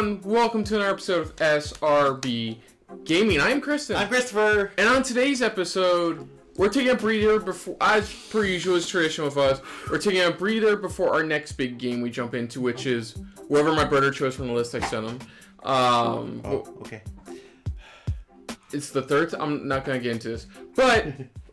everyone, welcome to another episode of SRB Gaming. I'm Kristen. I'm Christopher. And on today's episode, we're taking a breather before, as per usual is tradition with us, we're taking a breather before our next big game we jump into, which is whoever my brother chose from the list I sent him. Okay. It's the third, I'm not going to get into this, but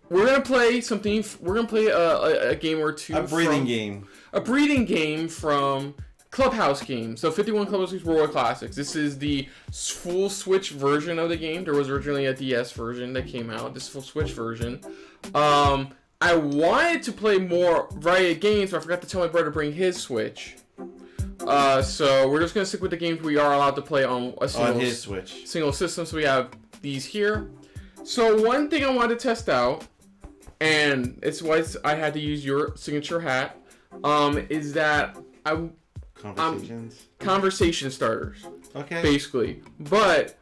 we're going to play something, we're going to play a game or two. A breathing game. A breathing game from Clubhouse Games. So 51 Clubhouse Games World Classics. This is the full Switch version of the game. There was originally a DS version that came out. This full Switch version. I wanted to play more variety of games, but I forgot to tell my brother to bring his Switch. So we're just going to stick with the games we are allowed to play on a his Switch. Single system. So we have these here. So one thing I wanted to test out, and it's why I had to use your signature hat, is that conversation starters. Okay. Basically. But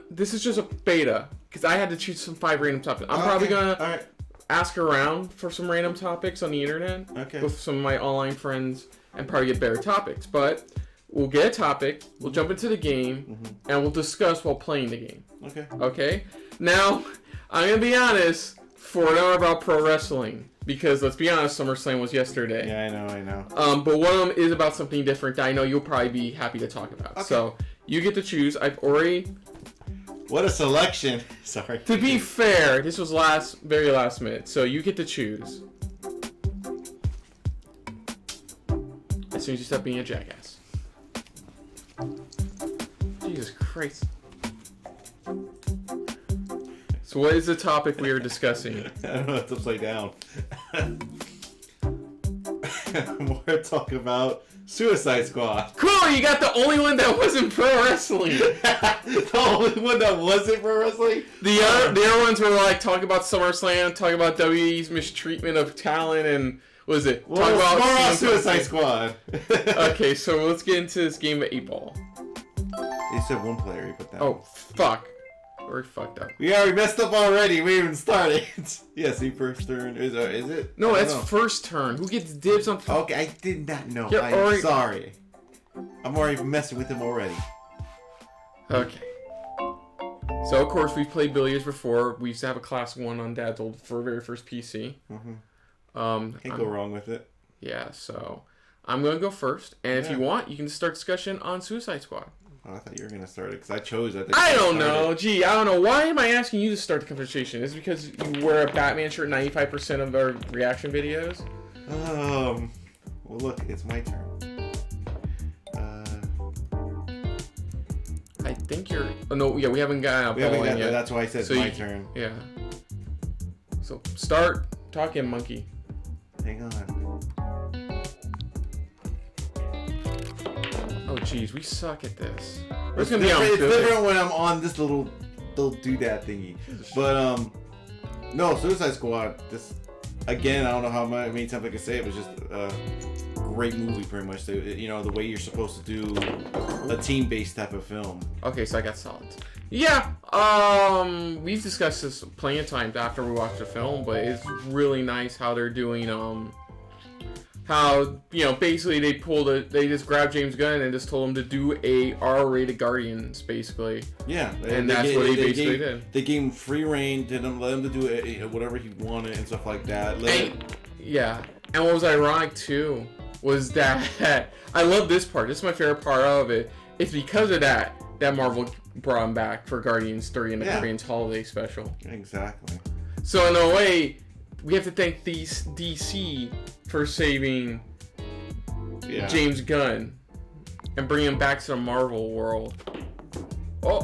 this is just a beta, because I had to choose some 5 random topics. I'm probably going to ask around for some random topics on the internet with some of my online friends and probably get better topics. But we'll get a topic, we'll jump into the game, and we'll discuss while playing the game. Okay? Now, I'm going to be honest, for an hour about pro wrestling. Because, let's be honest, SummerSlam was yesterday. Yeah, I know. But one of them is about something different that I know you'll probably be happy to talk about. Okay. So, you get to choose. I've already... What a selection. Sorry. To be fair, this was very last minute. So, you get to choose. As soon as you stop being a jackass. Jesus Christ. So what is the topic we are discussing? I don't know, it's upside down. We're talking about Suicide Squad. Cool, you got the only one that wasn't pro wrestling. The only one that wasn't pro wrestling? The other ones were like talking about SummerSlam, talking about WWE's mistreatment of talent, and what was it? Well, talking about Suicide Squad. Okay, so let's get into this game of 8-ball. You said one player you put down. Oh, fuck. We're fucked up. We already messed up already. We even started. Yeah, see, first turn. Is it? No, that's first turn. Who gets dibs on... Okay, I did not know. I'm sorry. I'm already messing with him already. Okay. So, of course, we've played billiards before. We used to have a class 1 on Dad's old very first PC. Can't go wrong with it. Yeah, so I'm going to go first. And if you want, you can start discussion on Suicide Squad. Oh, I thought you were going to start it because I chose it. I don't know. Gee, I don't know. Why am I asking you to start the conversation? Is it because you wear a Batman shirt 95% of our reaction videos? Well, look, it's my turn. I think you're... Oh, no, yeah, we haven't gotten out yet. That's why I said my turn. Yeah. So, start talking, monkey. Hang on. Oh, jeez, we suck at this. It's different when I'm on this little doodad thingy. But, no, Suicide Squad, this, again, I don't know how many times I can say it, was just a great movie, pretty much. You know, the way you're supposed to do a team-based type of film. Okay, so I got solid. Yeah, we've discussed this plenty of times after we watched the film, but it's really nice how they're doing, how, you know, basically they just grabbed James Gunn and just told him to do a R-rated Guardians, basically. Yeah. And that's what he basically did. They gave him free reign, didn't let him to do whatever he wanted and stuff like that. Yeah. And what was ironic, too, was that, I love this part. This is my favorite part of it. It's because of that Marvel brought him back for Guardians 3 and the Guardians Holiday Special. Exactly. So, in a way, we have to thank DC for saving James Gunn and bringing him back to the Marvel world. Oh,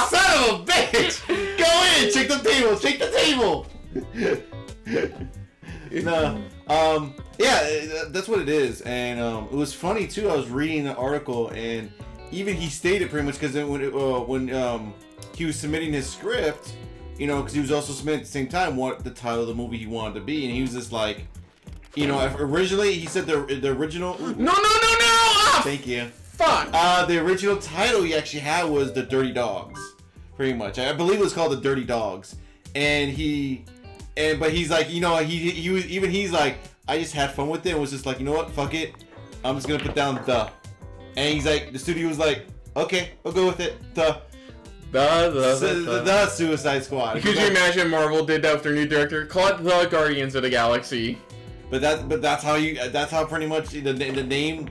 son of a bitch! Go in! Shake the table! No. Yeah, that's what it is. And it was funny, too. I was reading an article, and even he stated pretty much, because when he was submitting his script, you know, because he was also submitting at the same time what the title of the movie he wanted to be, and he was just like, you know, originally he said the original. No! Ah, thank you. Fuck. The original title he actually had was The Dirty Dogs, pretty much. I believe it was called The Dirty Dogs, but he's like, you know, he's like, I just had fun with it. It was just like, you know what, fuck it, I'm just gonna put down the. And he's like, the studio was like, okay, we'll go with it. The Suicide Squad. Could you imagine Marvel did that with their new director? Call it the Guardians of the Galaxy. But that's how pretty much the name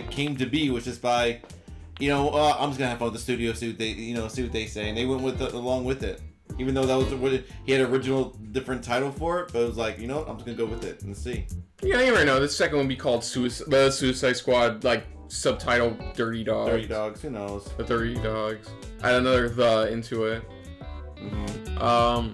came to be, which is by, I'm just gonna have fun with the studio, see what they say, and they went along with it. Even though that was he had an original different title for it, but it was like, I'm just gonna go with it and see. Yeah, you never know. The second one would be called the Suicide Squad, like subtitle Dirty Dogs. Dirty Dogs, who knows? The Dirty Dogs. Add another "the" into it. Mm-hmm.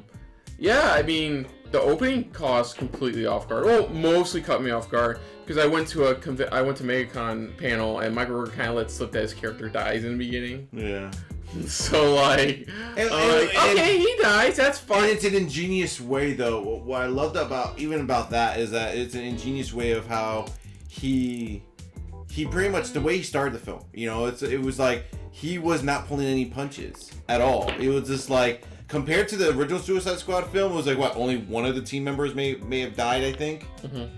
Yeah, I mean, the opening caught us completely off guard. Well, mostly caught me off guard because I went to MegaCon panel and Michael Rooker kind of let slip that his character dies in the beginning. Yeah. So okay, he dies. That's fine. And it's an ingenious way, though. What I loved about that is that it's an ingenious way of how he pretty much the way he started the film. It was like he was not pulling any punches at all. It was just like compared to the original Suicide Squad film, it was like only one of the team members may have died, I think,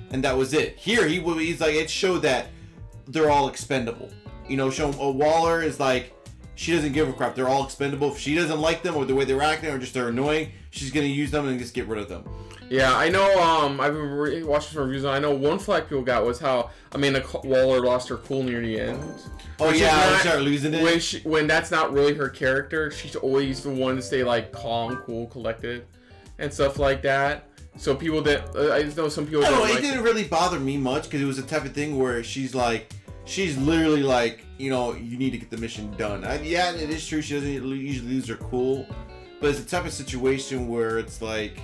and that was it. Here he's like it showed that they're all expendable. Showing Waller is like. She doesn't give a crap. They're all expendable. If she doesn't like them or the way they're acting or just they're annoying, she's gonna use them and just get rid of them. Yeah, I know. I've been watching some reviews. And I know one flag people got was how Amanda Waller lost her cool near the end. Oh yeah, she started losing it. When that's not really her character, she's always the one to stay like calm, cool, collected, and stuff like that. So people that I know some people. It didn't really bother me much because it was the type of thing where she's literally like, you need to get the mission done. Yeah, it is true. She doesn't usually lose her cool, but it's the type of situation where it's like,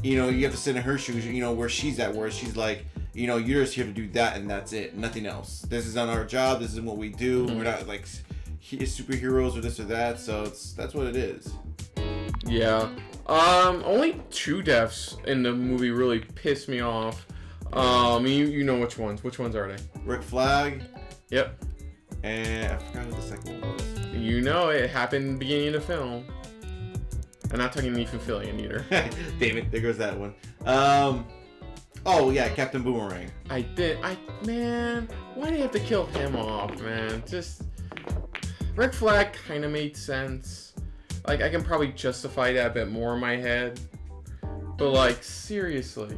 you have to sit in her shoes, where she's at, where she's like, you're just here to do that and that's it, nothing else. This is not our job. This is what we do. We're not like superheroes or this or that. So that's what it is. Yeah. Only 2 deaths in the movie really pissed me off. You know which ones. Which ones are they? Rick Flag. Yep. And I forgot what the second one was. It happened in the beginning of the film. I'm not talking Ethan Fillion either. Damn it, there goes that one. Oh yeah, Captain Boomerang. Man, why do you have to kill him off, man? Just Rick Flag kind of made sense. Like I can probably justify that a bit more in my head, but like seriously.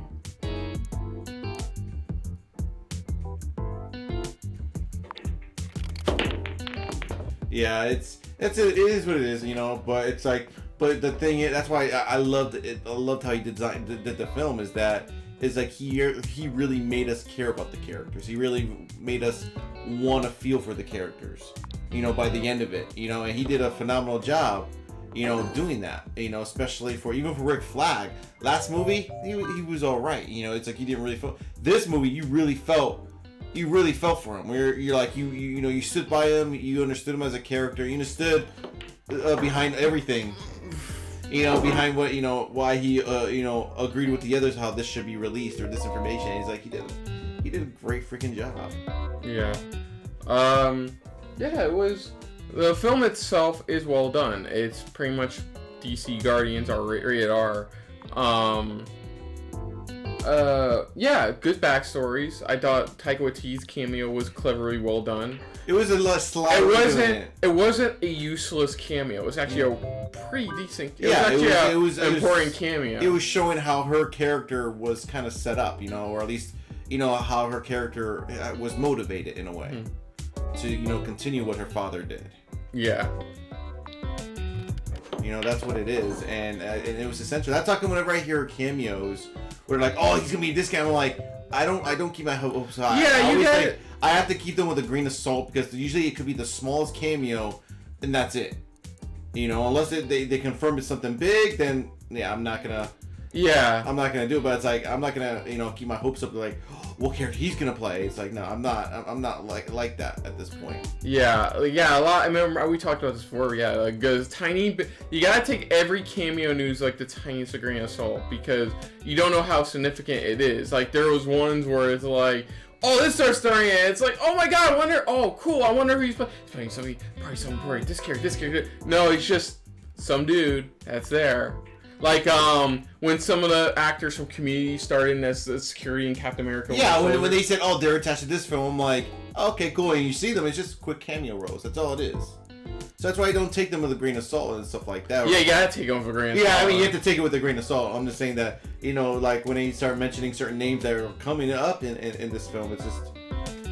Yeah, it is what it is, but it's like, but the thing is, that's why I loved it. I loved how he did the film is like he really made us care about the characters. He really made us want to feel for the characters, by the end of it, and he did a phenomenal job, doing that, especially for Rick Flag. Last movie, he was all right, it's like he didn't really feel. This movie, you really felt for him. Where you're like you stood by him, you understood him as a character, you understood behind everything, behind what why he agreed with the others how this should be released or this information. And he's like he did a great freaking job. Yeah. Yeah, it was. The film itself is well done. It's pretty much DC Guardians are rated R. Yeah, good backstories. I thought Taika Waititi's cameo was cleverly well done. It was a less slight. It wasn't a useless cameo. It was actually a pretty decent. It was an important cameo. It was showing how her character was kind of set up, or at least how her character was motivated in a way to continue what her father did. Yeah. That's what it is, and it was essential. That's how come whenever I hear cameos, where like, oh, he's gonna be this guy, I'm like, I don't keep my hopes high. Yeah, I have to keep them with a grain of salt because usually it could be the smallest cameo, and that's it. Unless they confirm it's something big, then yeah, I'm not gonna do it. But it's like I'm not gonna keep my hopes up. Like, oh, what character he's gonna play? It's like no, I'm not like that at this point. Yeah, a lot. I remember we talked about this before. Yeah, like tiny. You gotta take every cameo news like the tiniest grain of salt because you don't know how significant it is. Like there was ones where it's like, oh, this starts starring it. It's like, oh my god, I wonder. Oh, cool. I wonder who he's playing. He's playing somebody. Probably someone great. This character. No, it's just some dude that's there. Like when some of the actors from Community started in as the security in Captain America. Yeah, when they said, oh, they're attached to this film, I'm like, okay, cool. And you see them, it's just quick cameo roles. That's all it is. So that's why I don't take them with a grain of salt and stuff like that. Yeah, you gotta take them with a grain of salt. Yeah, I mean, you have to take it with a grain of salt. I'm just saying that, you know, like when they start mentioning certain names that are coming up in this film,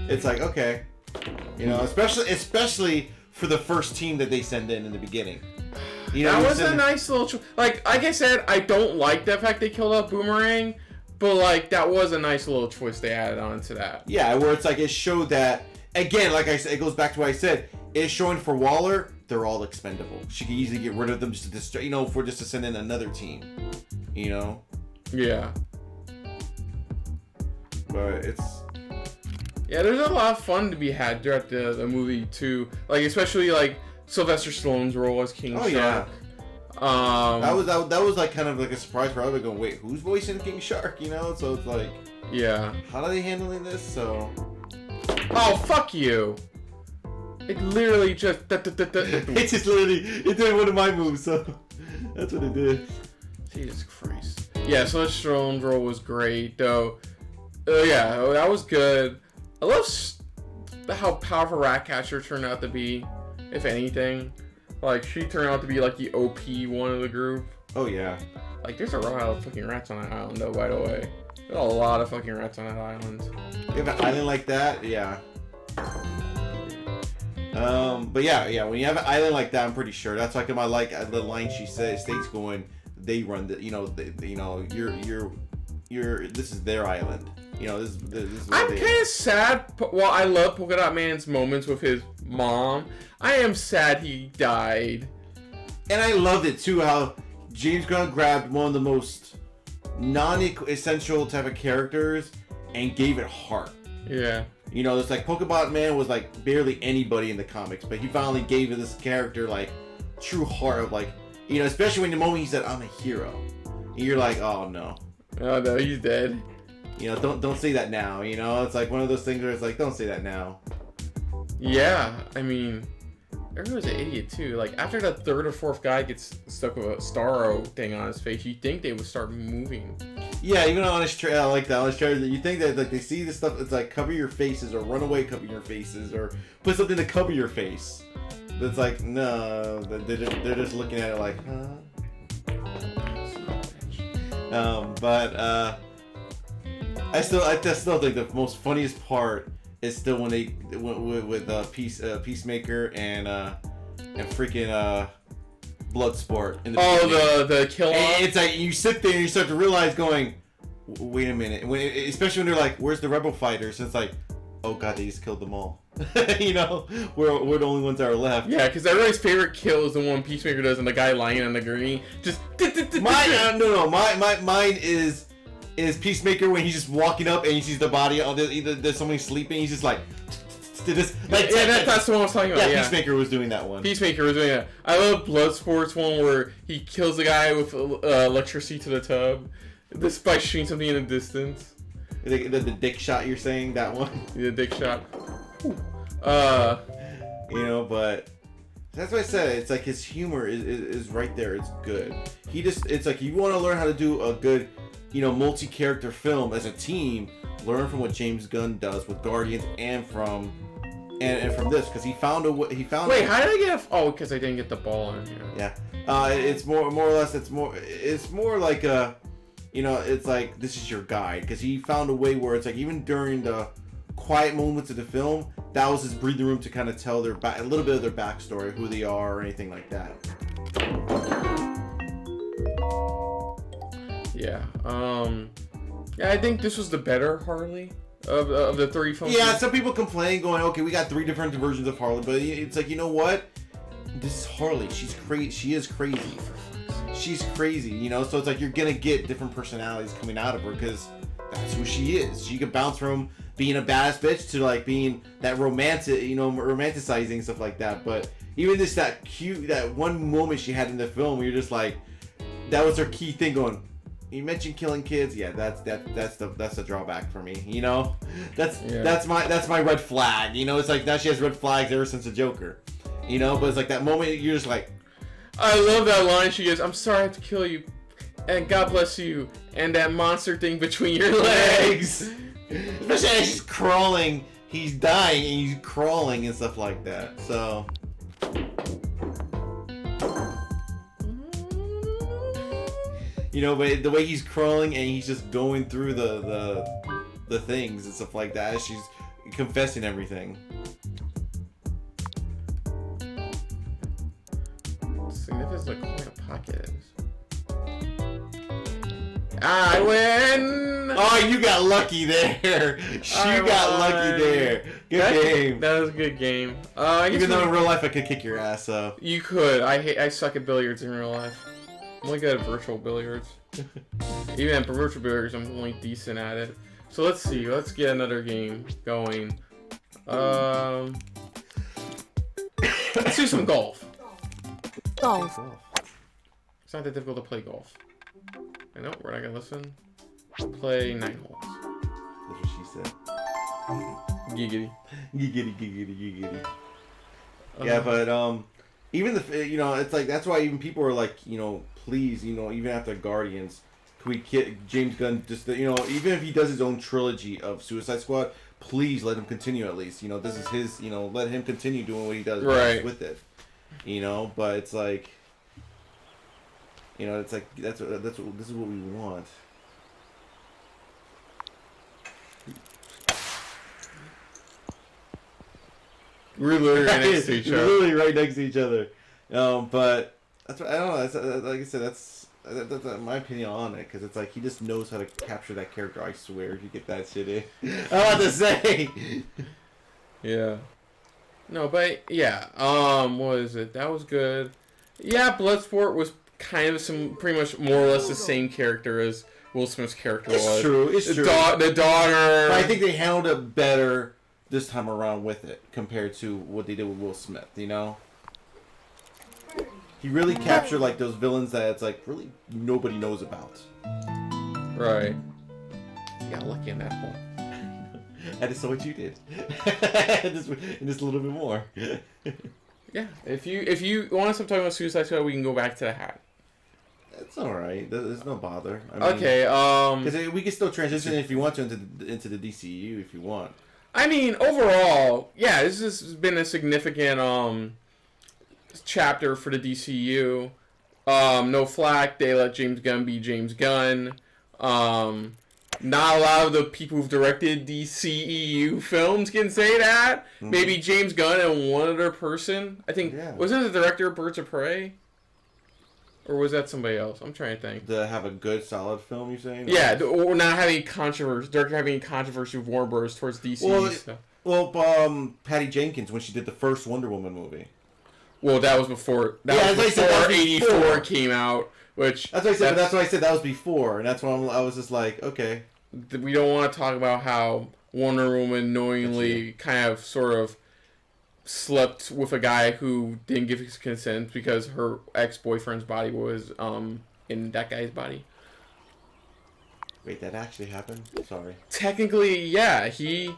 it's like, okay. You know, especially for the first team that they send in the beginning. You know, that was a nice little... like I said, I don't like the fact they killed off Boomerang, but, like, that was a nice little twist they added on to that. Yeah, where it's like, it showed that, again, like I said, it goes back to what I said, it's showing for Waller, they're all expendable. She could easily get rid of them just to, you know, just to send in another team. You know? Yeah. But it's... yeah, there's a lot of fun to be had throughout the movie, too. Like, especially, like, Sylvester Stallone's role as King Shark. Yeah. That was like kind of like a surprise for everybody going, wait, who's voicing King Shark? You know? So it's like... yeah. How are they handling this? So... oh, fuck you! It literally just... it just literally... it did one of my moves, so... that's what it did. Jesus Christ. Yeah, Sylvester Stallone's role was great, though. Yeah, that was good. I love how powerful Ratcatcher turned out to be, if anything. Like, she turned out to be, like, the OP one of the group. Oh, yeah. Like, there's a lot of fucking rats on that island, though, by the way. There's a lot of fucking rats on that island. You have an island like that? Yeah. But yeah, when you have an island like that, I'm pretty sure. That's like my, like, the line she states going, they run the, you know, you're, this is their island. You know, this is I'm kind of sad. Well, I love Polka Dot Man's moments with his mom. I am sad he died. And I loved it too, how James Gunn grabbed one of the most non-essential type of characters and gave it heart. Yeah. You know, it's like Polka Dot Man was like barely anybody in the comics, but he finally gave this character like true heart of like, you know, especially when the moment he said, "I'm a hero," and you're like, "Oh no." Oh no, he's dead. You know, don't say that now. You know, it's like one of those things where it's like, don't say that now. Yeah, I mean, everyone's an idiot too. Like after the third or fourth guy gets stuck with a Starro thing on his face, you'd think they would start moving. Yeah, even on his trailer, like that on his trailer, you think that like they see this stuff. It's like cover your faces or run away, cover your faces or put something to cover your face. That's like no, they're just looking at it like, huh? But I still think the most funniest part is still when they went with Peacemaker and freaking Bloodsport in the the kill off. And it's like you sit there and you start to realize going, wait a minute, especially when they're like, where's the rebel fighters? And it's like, oh god, they just killed them all. You know, we're the only ones that are left. Yeah, because everybody's favorite kill is the one Peacemaker does and the guy lying on the green. Just mine is Peacemaker when he's just walking up and he sees the body. There's somebody sleeping. He's just like, that's the one I was talking about. Yeah, Peacemaker was doing that one. Peacemaker was doing that. I love Bloodsport's one where he kills the guy with electricity to the tub, just by shooting something in the distance. The dick shot, you're saying that one? The dick shot. You know, but that's what I said. It's like his humor is right there. It's good. It's like you want to learn how to do a good, you know, multi-character film as a team. Learn from what James Gunn does with Guardians and from this, because he found a way. Wait, how did I get? Oh, because I didn't get the ball in here. Yeah. It's more or less. It's more like a, you know, it's like this is your guide, because he found a way where it's like even during the quiet moments of the film, that was his breathing room to kind of tell a little bit of their backstory, who they are, or anything like that. Yeah. Yeah, I think this was the better Harley of the three films. Yeah, some people complain, going, okay, we got 3 different versions of Harley, but it's like, you know what? This is Harley. She's crazy. She is crazy. She's crazy, you know. So it's like you're gonna get different personalities coming out of her because that's who she is. She could bounce from being a badass bitch to like being that romantic, you know, romanticizing stuff like that. But even just that one moment she had in the film, where you're just like, that was her key thing. Going, you mentioned killing kids, yeah, that's the drawback for me. You know, that's my red flag. You know, it's like now she has red flags ever since the Joker. You know, but it's like that moment you're just like, I love that line. She goes, "I'm sorry I have to kill you, and God bless you, and that monster thing between your legs." Especially as she's crawling he's dying and he's crawling and stuff like that. So. You know, but the way he's crawling and he's just going through the things and stuff like that as she's confessing everything. Significance of coin of pocket is. I win! Oh, you got lucky there. You got lucky there. Good game. That was a good game. Even though in real life I could kick your ass, so. You could. I suck at billiards in real life. I'm only good at virtual billiards. Even at virtual billiards, I'm only decent at it. So let's see. Let's get another game going. Let's do some golf. Golf. It's not that difficult to play golf. I know. We're not gonna listen. Play 9 holes. That's what she said. Giggity. Giggity. Yeah, but even the it's like that's why even people are like please even after Guardians, can we get James Gunn just even if he does his own trilogy of Suicide Squad, please let him continue at least. This is his let him continue doing what he does with it. But it's like it's like this is what we want. We're literally right next to each other. Literally right next to each other. But that's what, I don't know. That's, like I said, that's my opinion on it, because it's like he just knows how to capture that character. I swear, if you get that shit in. I want to say. Yeah. No, but yeah. What is it? That was good. Yeah, Bloodsport was kind of pretty much more or less the same character as Will Smith's character was. It's true. The daughter. But I think they handled it better this time around with it compared to what they did with Will Smith. He really captured like those villains that it's like really nobody knows about. Right. You got lucky in that one. I just saw what you did. just a little bit more. Yeah. If you want us to talk about Suicide Squad, we can go back to the hat. That's all right. There's no bother. Okay. Because we can still transition if you want to into the DCU if you want. I mean, overall, yeah, this has been a significant chapter for the DCU. No flack. They let James Gunn be James Gunn. Not a lot of the people who've directed DCEU films can say that. Mm-hmm. Maybe James Gunn and one other person. I think wasn't it the director of Birds of Prey? Or was that somebody else? I'm trying to think. To have a good, solid film, you're saying? Yeah, or not having controversy. Director having controversy with Warner Bros. Towards DC. Well, Patty Jenkins when she did the first Wonder Woman movie. Well, that was before. That was before 84 came out. Which that's what I said. But that's why I said that was before, and that's why I was just like, okay. We don't want to talk about how Wonder Woman knowingly kind of sort of slept with a guy who didn't give his consent because her ex-boyfriend's body was in that guy's body. Wait, that actually happened? Sorry. Technically, yeah. We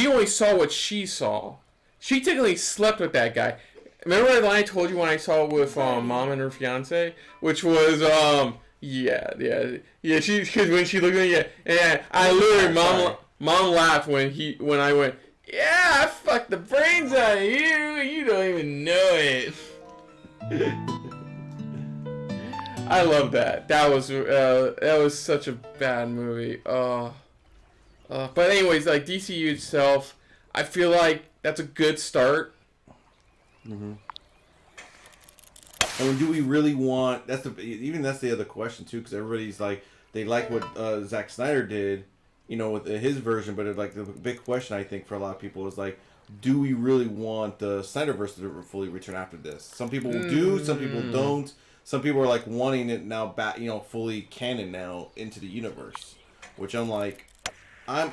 only saw what she saw. She technically slept with that guy. Remember that line I told you when I saw it with Mom and her fiance? Which was, yeah. She, because when she looked at me, yeah, I literally, Mom laughed when I went, yeah, I fucked the brains out of you. You don't even know it. I love that. That was such a bad movie. But anyways, like DCU itself, I feel like that's a good start. Mm-hmm. I mean, do we really want? That's the other question too, because everybody's like they like what Zack Snyder did, with his version, but like the big question I think for a lot of people is like, do we really want the Snyderverse to fully return after this? Some people do, some people don't. Some people are like wanting it now back, fully canon now into the universe, which I'm like, I'm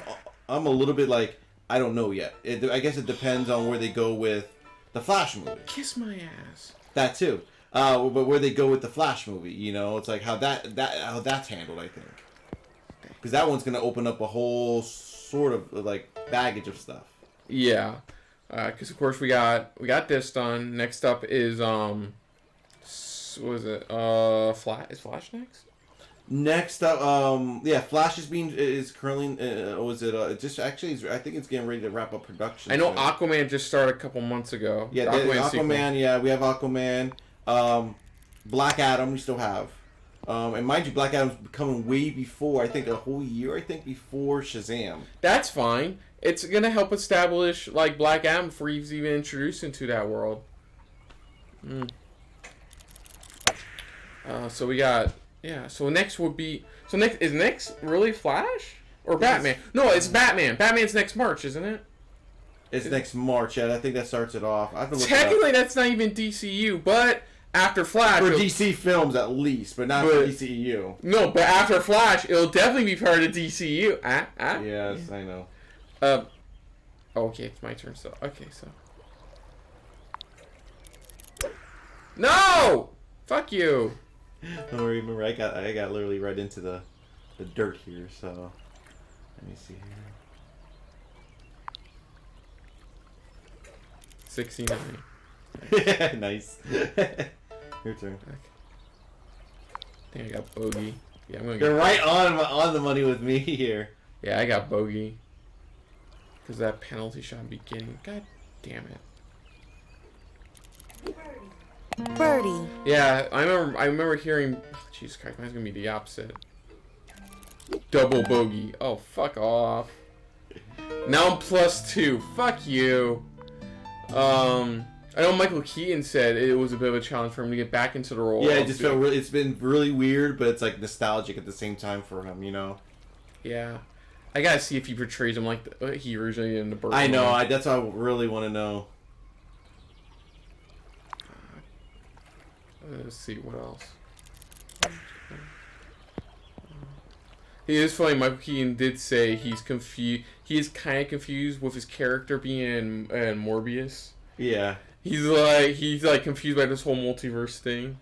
a little bit like I don't know yet. I guess it depends on where they go with the Flash movie. Kiss my ass. That too. But where they go with the Flash movie, it's like how that's handled, I think. Because that one's gonna open up a whole sort of like baggage of stuff. Yeah, because of course we got this done. Next up is what is it? Is Flash next? Next up, yeah, Flash is currently I think it's getting ready to wrap up production. I know Aquaman just started a couple months ago. Yeah, Aquaman. Yeah, we have Aquaman. Black Adam we still have. And mind you, Black Adam's coming way before, I think a whole year, before Shazam. That's fine. It's gonna help establish like Black Adam before he's even introduced into that world. So we got So next would be is next really Flash or Batman? No, it's Batman. Batman's next March, isn't it? It's next March. Yeah, I think that starts it off. Technically, that's not even DCU, but after Flash, for DC films at least, but not for DCEU. No, but after Flash, it'll definitely be part of DCU. Yes, I know. Okay, it's my turn. So okay, so no, fuck you. Don't worry, remember I got literally right into the dirt here. So let me see here. 69. Nice. Your turn. Okay. I think I got bogey. Yeah, I'm gonna. You're right on the money with me here. Yeah, I got bogey. Because that penalty shot beginning. God damn it. Birdie. Yeah, I remember hearing. Oh, Jesus Christ, mine's gonna be the opposite. Double bogey. Oh, fuck off. Now I'm +2. Fuck you. I know Michael Keaton said it was a bit of a challenge for him to get back into the role. Yeah, it just felt really. It's been really weird, but it's like nostalgic at the same time for him, you know. Yeah, I gotta see if he portrays him like he originally did in the Burton. I know. That's what I really want to know. Let's see what else. It is funny. Michael Keaton did say he's confused. He is kind of confused with his character being in Morbius. Yeah. He's like confused by this whole multiverse thing.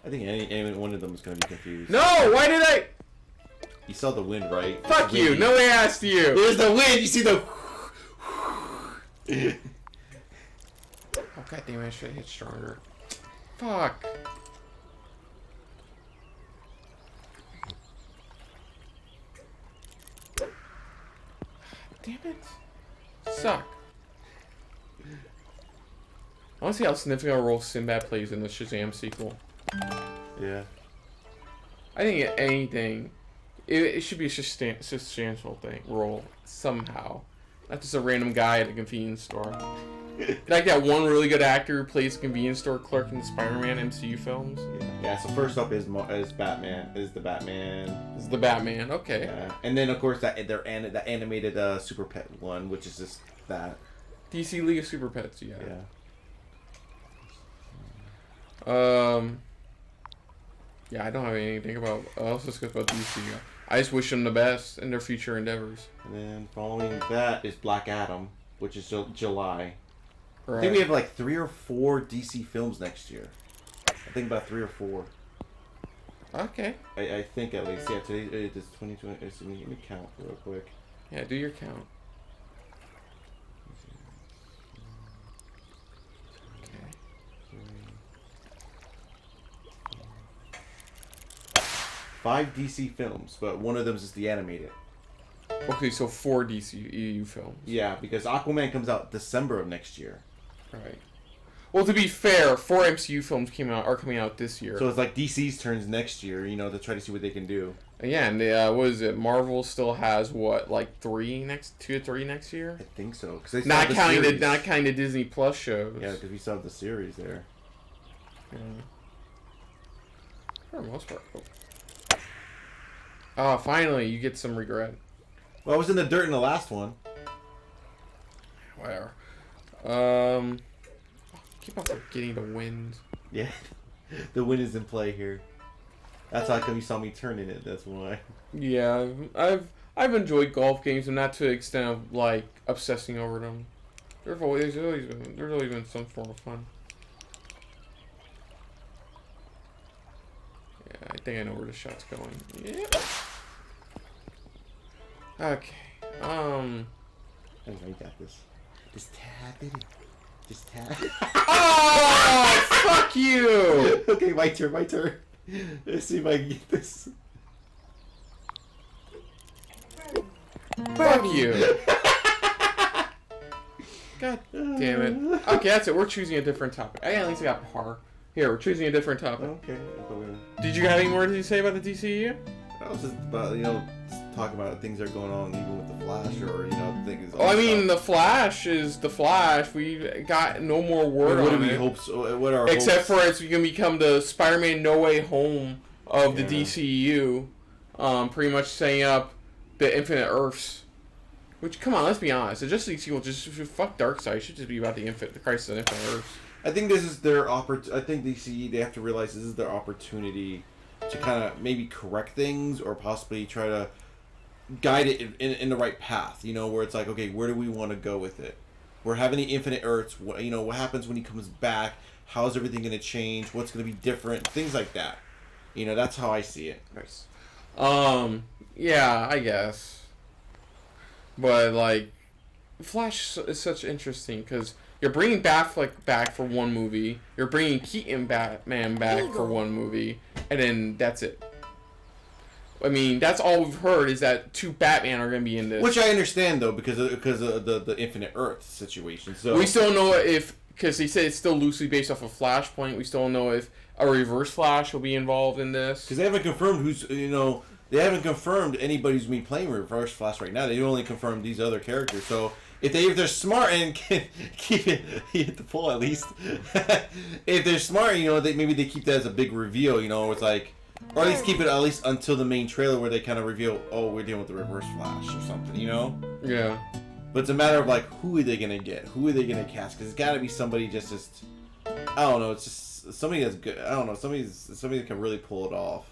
I think any one of them is going to be confused. No, why did I? You saw the wind, right? Fuck you! Nobody asked you. There's the wind. You see the. Oh god damn it! I should have hit stronger. Fuck. Damn it! Suck. I want to see how significant a role Sinbad plays in the Shazam sequel. Yeah. I think anything, it should be a substantial role somehow, not just a random guy at a convenience store. Like that one really good actor who plays a convenience store clerk in the Spider-Man MCU films. Yeah. So first up is Batman. Is the Batman. Is the Batman? Okay. Yeah. And then of course that animated Super Pet one, which is just that. DC League of Super Pets. Yeah. Yeah. Yeah, I don't have anything about else to discuss about DC. I just wish them the best in their future endeavors. And then following that is Black Adam, which is July. Right. I think we have like 3 or 4 DC films next year. I think about 3 or 4. Okay. I think at least. Yeah, today it is 2020. Let me count real quick. Yeah, do your count. 5 DC films, but one of them is the animated. Okay, so 4 DCEU films. Yeah, because Aquaman comes out December of next year. Right. Well, to be fair, 4 MCU films are coming out this year. So it's like DC's turns next year, you know, to try to see what they can do. Yeah, and what is it? Marvel still has what, like 2 or 3 next year? I think so. Cause not counting the Disney Plus shows. Yeah, because we still have the series there. Yeah. For the most part. Oh, finally, you get some regret. Well, I was in the dirt in the last one. Whatever. Keep on forgetting the wind. Yeah, the wind is in play here. That's how come you saw me turning it. That's why. Yeah, I've enjoyed golf games, and not to the extent of like obsessing over them. There's always been some form of fun. Yeah, I think I know where the shot's going. Yeah. Okay. I know you got this. Just tap it. Just tap. Oh, fuck you! Okay, my turn. Let's see if I can get this. Fuck you. God damn it. Okay, that's it. We're choosing a different topic. At least I got par. Here, we're choosing a different topic. Okay. Did you have any more to say about the DCU? I was just about, just talking about things that are going on even with the Flash or, things. Oh, I mean, the Flash is the Flash. We got no more word on it. What are our Except hopes? for it's going to become the Spider-Man No Way Home of the DCU. Pretty much setting up the Infinite Earths. Which, come on, let's be honest. The Justice League sequel just fuck Darkseid. It should just be about the Crisis of Infinite Earths. I think this is their I think DC, they have to realize this is their opportunity to kind of maybe correct things or possibly try to guide it in the right path. Where it's like, okay, where do we want to go with it? We're having the Infinite Earths. What happens when he comes back? How's everything going to change? What's going to be different? Things like that. That's how I see it. Nice. Yeah, I guess. But, Flash is such interesting, because you're bringing Batfleck back for one movie, you're bringing Keaton Batman back for one movie, and then that's it. I mean, that's all we've heard, is that 2 Batman are going to be in this. Which I understand, though, because of the Infinite Earth situation. So we still know if, because they said it's still loosely based off of Flashpoint, we still don't know if a Reverse Flash will be involved in this. Because they haven't confirmed who's, they haven't confirmed anybody's going to be playing Reverse Flash right now. They only confirmed these other characters. So if they're smart and can keep it, hit the pull at least. If they're smart, maybe they keep that as a big reveal. It's like, or at least keep it at least until the main trailer where they kind of reveal, oh, we're dealing with the Reverse Flash or something. Yeah. But it's a matter of who are they going to get? Who are they going to cast? Because it's got to be somebody just I don't know. It's just somebody that's good. I don't know. Somebody that can really pull it off.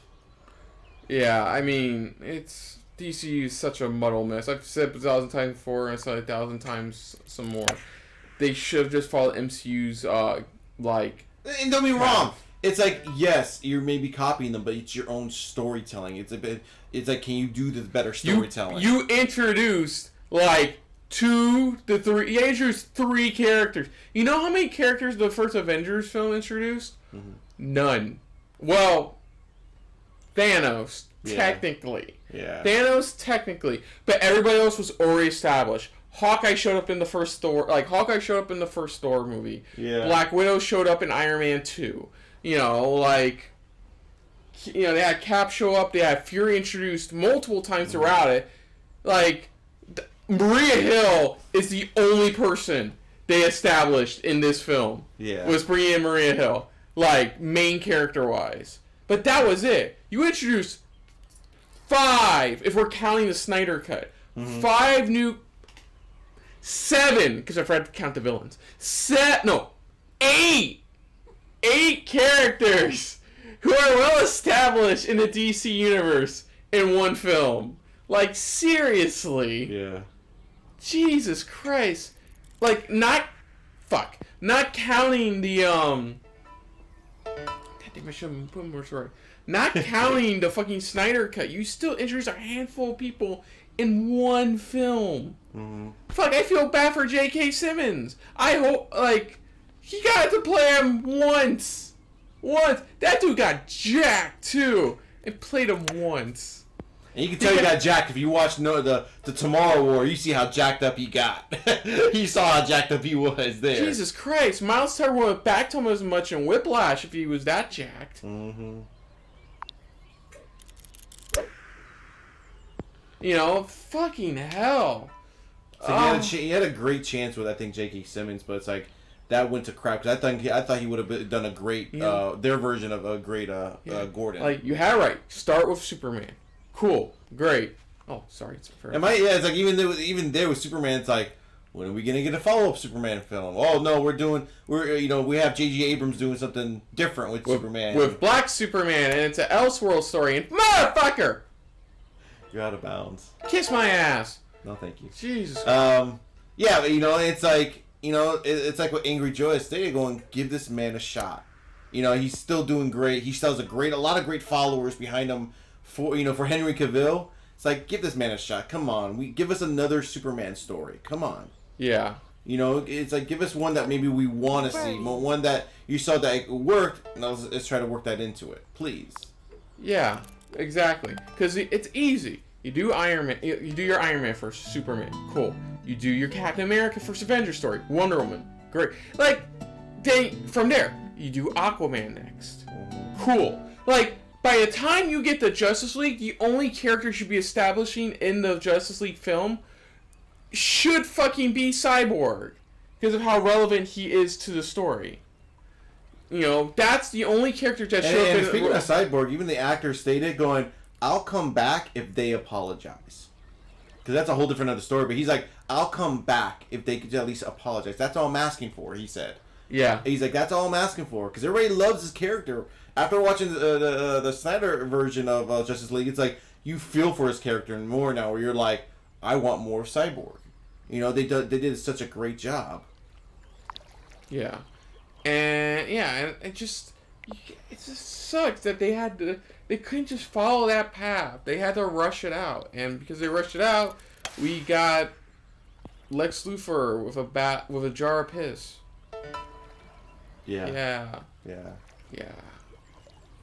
Yeah, I mean, it's DCU is such a muddle mess. I've said 1,000 times before, and I said 1,000 times some more. They should have just followed MCU's And don't be wrong. It's yes, you're maybe copying them, but it's your own storytelling. It's can you do this better storytelling? You introduced 2 to 3. You introduced 3 characters. You know how many characters the first Avengers film introduced? Mm-hmm. None. Well, Thanos, technically. Yeah. Thanos, technically. But everybody else was already established. Hawkeye showed up in the first Thor. Hawkeye showed up in the first Thor movie. Yeah. Black Widow showed up in Iron Man 2. They had Cap show up. They had Fury introduced multiple times throughout it. Maria Hill is the only person they established in this film. Yeah. Was bringing in Maria Hill. Main character-wise. But that was it. You introduced 5, if we're counting the Snyder Cut. 5 new... 7, because I forgot to count the villains. 8! 8 characters who are well established in the DC universe in one film. Seriously. Yeah. Jesus Christ. Not counting the, God damn, I should have put more story. Not counting the fucking Snyder Cut, you still introduced a handful of people in one film. Mm-hmm. Fuck, I feel bad for J.K. Simmons. I hope, he got to play him once. That dude got jacked, too. And played him once. And you can tell he got jacked if you watch the Tomorrow War. You see how jacked up he got. You saw how jacked up he was there. Jesus Christ. Miles Teller would have backed him as much in Whiplash if he was that jacked. Mm-hmm. Fucking hell. So he had a great chance with, I think, J.K. Simmons, but it's that went to crap. Because I thought he would have done a great, their version of a great Gordon. You had it right. Start with Superman. Cool. Great. Oh, sorry. It's fair. It's even there with Superman, it's when are we gonna get a follow-up Superman film? Oh no, we have J.J. Abrams doing something different with Superman. With Black Superman, and it's an Elseworld story, and motherfucker! You're out of bounds. Kiss my ass. No, thank you. Jesus. But it's it's like what Angry Joe has stated, going, give this man a shot. He's still doing great. He still has a lot of great followers behind him. For Henry Cavill, it's give this man a shot. Come on, give us another Superman story. Come on. Yeah. You know, it's like, give us one that maybe we want to see, one that you saw that it worked. Now let's try to work that into it, please. Yeah, exactly. Because it's easy. You do Iron Man. You do your Iron Man first. Superman. Cool. You do your Captain America first. Avengers story. Wonder Woman. Great. Like, from there, you do Aquaman next. Cool. Like, by the time you get to Justice League, the only character you should be establishing in the Justice League film should fucking be Cyborg. Because of how relevant he is to the story. You know, that's the only character that should have been... Speaking of Cyborg, even the actor stated, going, I'll come back if they apologize. Because that's a whole different other story. But he's like, I'll come back if they could at least apologize. That's all I'm asking for, he said. Yeah. He's like, that's all I'm asking for. Because everybody loves his character. After watching the Snyder version of Justice League, it's like, you feel for his character more now, where you're like, I want more of Cyborg. You know, they did such a great job. Yeah. And it just sucks that they couldn't just follow that path. They had to rush it out, and because they rushed it out, we got Lex Luthor with a jar of piss. Yeah.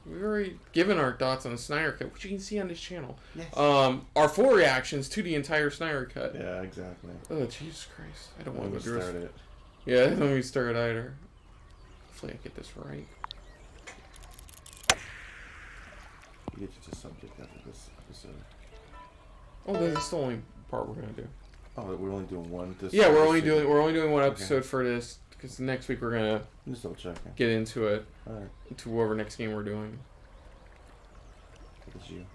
We've already given our thoughts on the Snyder Cut, which you can see on this channel. Yes. Our full reactions to the entire Snyder Cut. Yeah, exactly. Oh, Jesus Christ! I don't want to go start it. Yeah, don't even start either. Hopefully I get this right. You get to the subject after this episode. Oh, that's the only part we're gonna do. Oh, we're only doing one. Yeah, we're only doing one episode for this, because next week we're gonna I'm just double checking. get into it. All right. To whatever next game we're doing. It's you.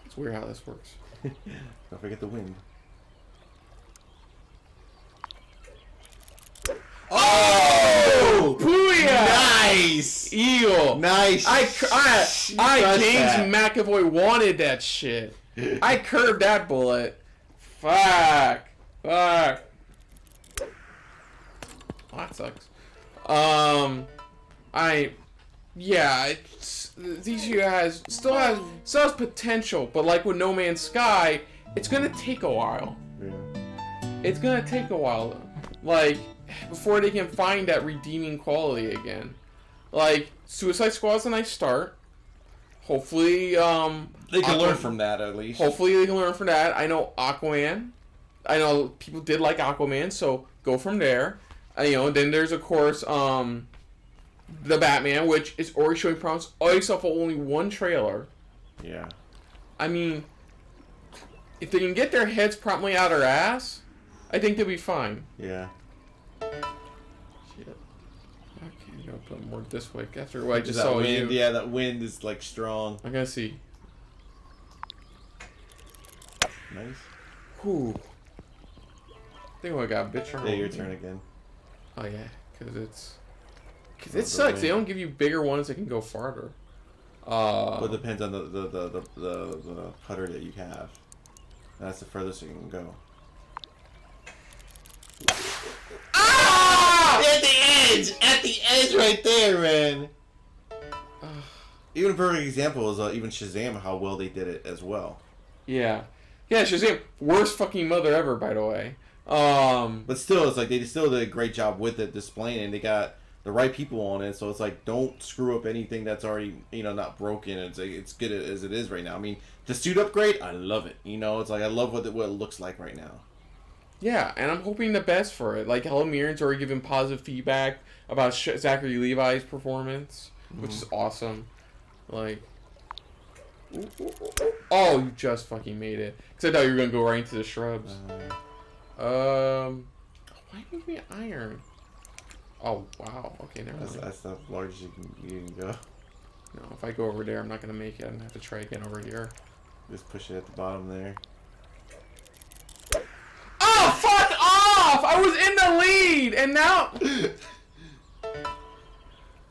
It's weird how this works. Don't forget the wind. Oh! Booyah! Nice! Eagle! Nice! James McAvoy wanted that shit. I curved that bullet. Fuck. Oh, that sucks. DCU still has potential, but like with No Man's Sky, it's gonna take a while. Yeah. It's gonna take a while, like, before they can find that redeeming quality again. Like, Suicide Squad's a nice start. Hopefully, they can learn from that at least. Hopefully they can learn from that. I know Aquaman. I know people did like Aquaman, so go from there. Then there's of course the Batman, which is already showing promise. Based off of only one trailer. Yeah. I mean, if they can get their heads promptly out their ass, I think they'll be fine. Yeah. Shit. Okay, I'm gonna put more this way after what I just saw wind, you. Yeah, that wind is like strong. I'm gonna see. Nice. Whew. I think I got a bitch. Yeah, your turn again. Oh yeah, because it sucks. They don't give you bigger ones that can go farther. Well, it depends on the putter that you have. That's the furthest you can go. Ah! At the edge, right there, man. Even a perfect example is even Shazam, how well they did it as well. Yeah, Shazam, worst fucking mother ever, by the way. But still, it's like they still did a great job with it displaying, and they got the right people on it. So it's like, don't screw up anything that's already not broken. It's like, it's good as it is right now. I mean, the suit upgrade, I love it. It's like I love what it looks like right now. Yeah, and I'm hoping the best for it. Like Helen Mirren's already given positive feedback about Zachary Levi's performance, which is awesome. Like, oh, you just fucking made it. Because I thought you were gonna go right into the shrubs. Why make me iron? Oh wow. Okay, never mind. That's the largest you can go. No, if I go over there, I'm not gonna make it. I'm gonna have to try again over here. Just push it at the bottom there. Oh, fuck off! I was in the lead, and now.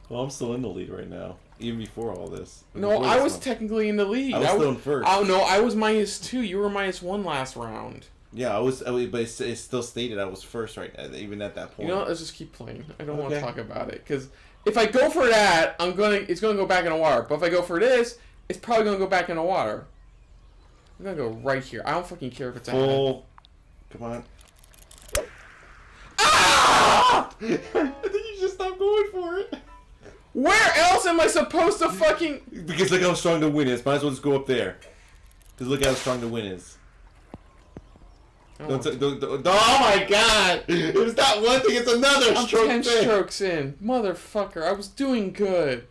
Well, I'm still in the lead right now, even before all this. No, I was technically in the lead. I was still in first. Oh no, I was -2. You were -1 last round. Yeah, I was, but it still stated I was first even at that point. Let's just keep playing. I don't want to talk about it, because if I go for that, it's gonna go back in the water. But if I go for this, it's probably gonna go back in the water. I'm gonna go right here. I don't fucking care if it's full. Come on. stop! And then you just stop going for it. Where else am I supposed to fucking... Because look how strong the wind is. Might as well just go up there. Because look how strong the wind is. Don't, oh my god! It's not one thing, it's another I'm stroke 10 thing. strokes in. Motherfucker, I was doing good.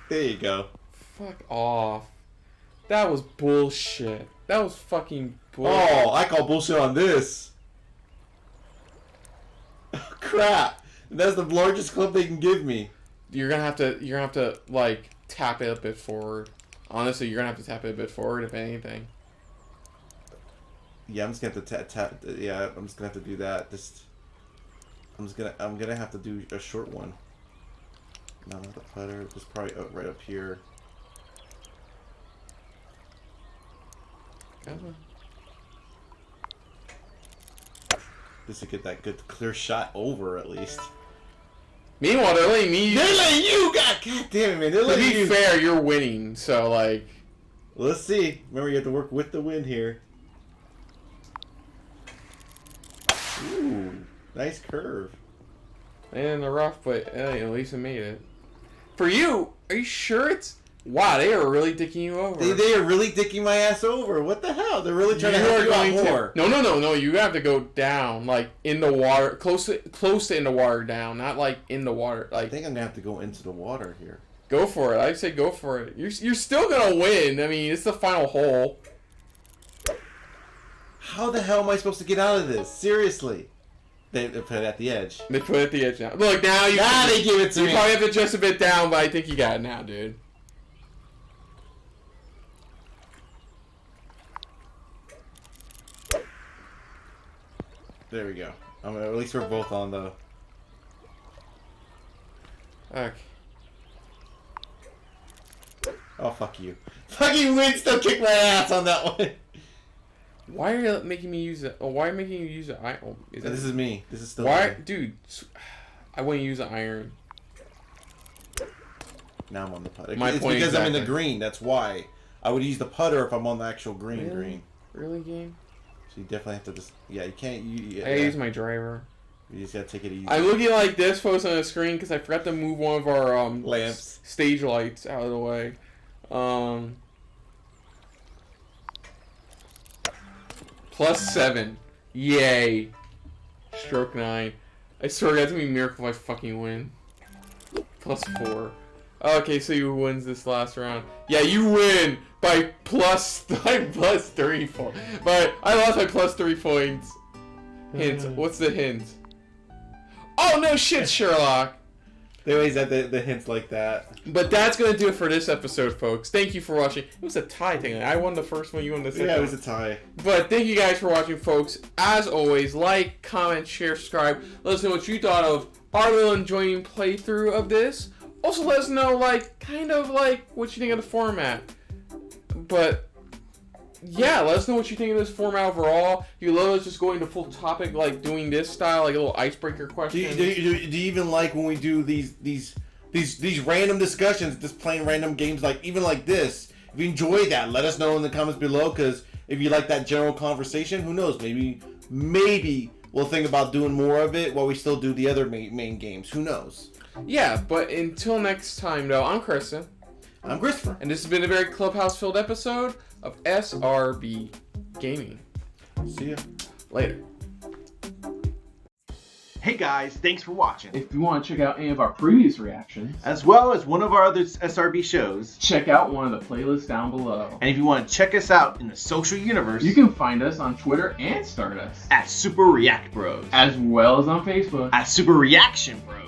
There you go. Fuck off. That was bullshit. That was fucking bullshit. Oh, I call bullshit on this. Crap. That's the largest club they can give me. You're gonna have to like tap it a bit forward. Honestly, you're gonna have to tap it a bit forward if anything. Yeah, I'm just gonna have to tap. Yeah, I'm just gonna have to do that. I'm gonna have to do a short one. No, not the putter. Just probably right up here. Just to get that good clear shot over at least. Meanwhile, they're letting me. They're letting you. God damn it, man. They're letting you. To be fair, you're winning. So like. Let's see. Remember, you have to work with the wind here. Ooh, nice curve. And the rough, but at least it made it. For you, are you sure it's... Wow, they are really dicking you over. They are really dicking my ass over. What the hell? They're really trying to help you out more. No. You have to go down, like, in the water. Close to in the water down, not, like, in the water. Like, I think I'm going to have to go into the water here. Go for it. I'd say go for it. You're still going to win. I mean, it's the final hole. How the hell am I supposed to get out of this? Seriously. They put it at the edge. They put it at the edge now. Look, now you... Now they give it to me. You probably have to adjust a bit down, but I think you got it now, dude. There we go. At least we're both on the... Okay. Oh, fuck you. Fucking wind still kicked my ass on that one. Why are you making me use it? Oh, why are you making you use it? This is me. This is still why, me. Dude, I wouldn't use an iron. Now I'm on the putter. It's because exactly. I'm in the green. That's why. I would use the putter if I'm on the actual green. Really? Green. Really, game? So you definitely have to just... Yeah, you can't... I use my driver. You just gotta take it easy. I'm looking like this post on the screen because I forgot to move one of our lamps, stage lights out of the way. +7. Yay. Stroke 9. I swear that's gonna be a miracle if I fucking win. +4. Okay, so you wins this last round. Yeah, you win by +3 points. But I lost by +3 points. Hint. What's the hint? Oh no shit, Sherlock. They always have the hints like that. But that's going to do it for this episode, folks. Thank you for watching. It was a tie thing. I won the first one, you won the second one. Yeah, it was a tie. But thank you guys for watching, folks. As always, like, comment, share, subscribe. Let us know what you thought of our little enjoying playthrough of this. Also, let us know, like, kind of, like, what you think of the format. But... yeah, let us know what you think of this format overall. You let us just go into full topic, like doing this style, like a little icebreaker question. Do you even like when we do these random discussions, just playing random games, like even like this? If you enjoy that, let us know in the comments below. Because if you like that general conversation, who knows? Maybe we'll think about doing more of it while we still do the other main games. Who knows? Yeah, but until next time, though, I'm Kristen. I'm Christopher. And this has been a very Clubhouse-filled episode of SRB Gaming. See ya. Later. Hey guys, thanks for watching. If you want to check out any of our previous reactions, as well as one of our other SRB shows, check out one of the playlists down below. And if you want to check us out in the social universe, you can find us on Twitter and Stardust at Super React Bros, as well as on Facebook at Super Reaction Bros.